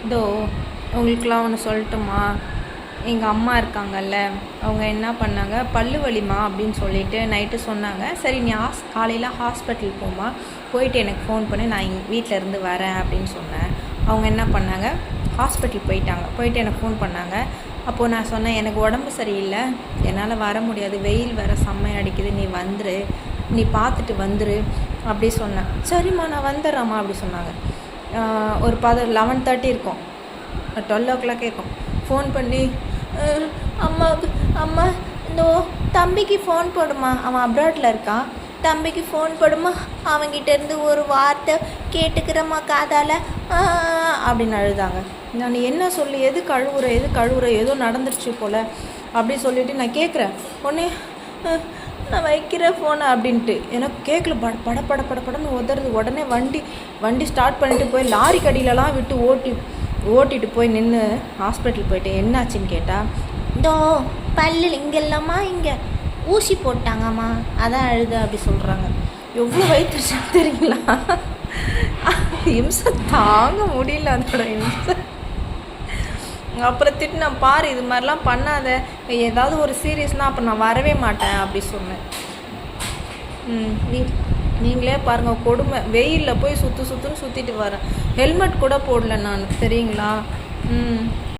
இதோ உங்களுக்குலாம் ஒன்று சொல்லட்டுமா, எங்கள் அம்மா இருக்காங்கல்ல, அவங்க என்ன பண்ணாங்க, பல்லு வலிமா அப்படின்னு சொல்லிட்டு நைட்டு சொன்னாங்க. சரி நீ காலையில் ஹாஸ்பிட்டல் போமா, போயிட்டு எனக்கு ஃபோன் பண்ணி நான் எங்கள் வீட்டில் இருந்து வரேன் அப்படின்னு சொன்னேன். அவங்க என்ன பண்ணாங்க, ஹாஸ்பிட்டல் போயிட்டாங்க. போயிட்டு எனக்கு ஃபோன் பண்ணாங்க. அப்போது நான் சொன்னேன், எனக்கு உடம்பு சரியில்லை, என்னால் வர முடியாது, வெயில் வேறு செம்மை அடிக்குது, நீ வந்துரு, நீ பார்த்துட்டு வந்துரு அப்படி சொன்னேன். சரிம்மா நான் வந்துடுறேம்மா அப்படி சொன்னாங்க. ஒரு 11:30 இருக்கும், 12 o'clock இருக்கும். ஃபோன் பண்ணி அம்மாவுக்கு, அம்மா இந்த தம்பிக்கு ஃபோன் போடுமா, அவன் அப்ராட்டில் இருக்கான், தம்பிக்கு ஃபோன் போடுமா, அவங்கிட்டேருந்து ஒரு வார்த்தை கேட்டுக்கிறம்மா காதால் அப்படின்னு அழுதாங்க. நான் என்ன சொல்லி எது கழுவுற ஏதோ நடந்துருச்சு போல் அப்படி சொல்லிவிட்டு நான் கேட்குறேன். உடனே நான் வைக்கிற ஃபோனை அப்படின்ட்டு எனக்கு கேட்கல, படன்னு உதறது. உடனே வண்டி ஸ்டார்ட் பண்ணிட்டு போய் லாரி கடியிலலாம் விட்டு ஓட்டிட்டு போய் நின்று ஹாஸ்பிட்டல் போயிட்டு என்னாச்சுன்னு கேட்டால், இதோ பல்லு இங்கெல்லாமா இங்கே ஊசி போட்டாங்கம்மா அதான் அழுது அப்படி சொல்கிறாங்க. எவ்வளோ வயிற்று தெரியுங்களா, இம்சை தாங்க முடியல அதோட இம்சை. அப்புறம் திட்டு நான் பாரு இது மாதிரிலாம் பண்ணாத, ஏதாவது ஒரு சீரியஸ்னால் அப்போ நான் வரவே மாட்டேன் அப்படி சொன்னேன். நீங்களே பாருங்கள் கொடுமை, வெயிலில் போய் சுற்றுன்னு சுற்றிட்டு வரேன், ஹெல்மெட் கூட போடல நான் தெரியுங்களா.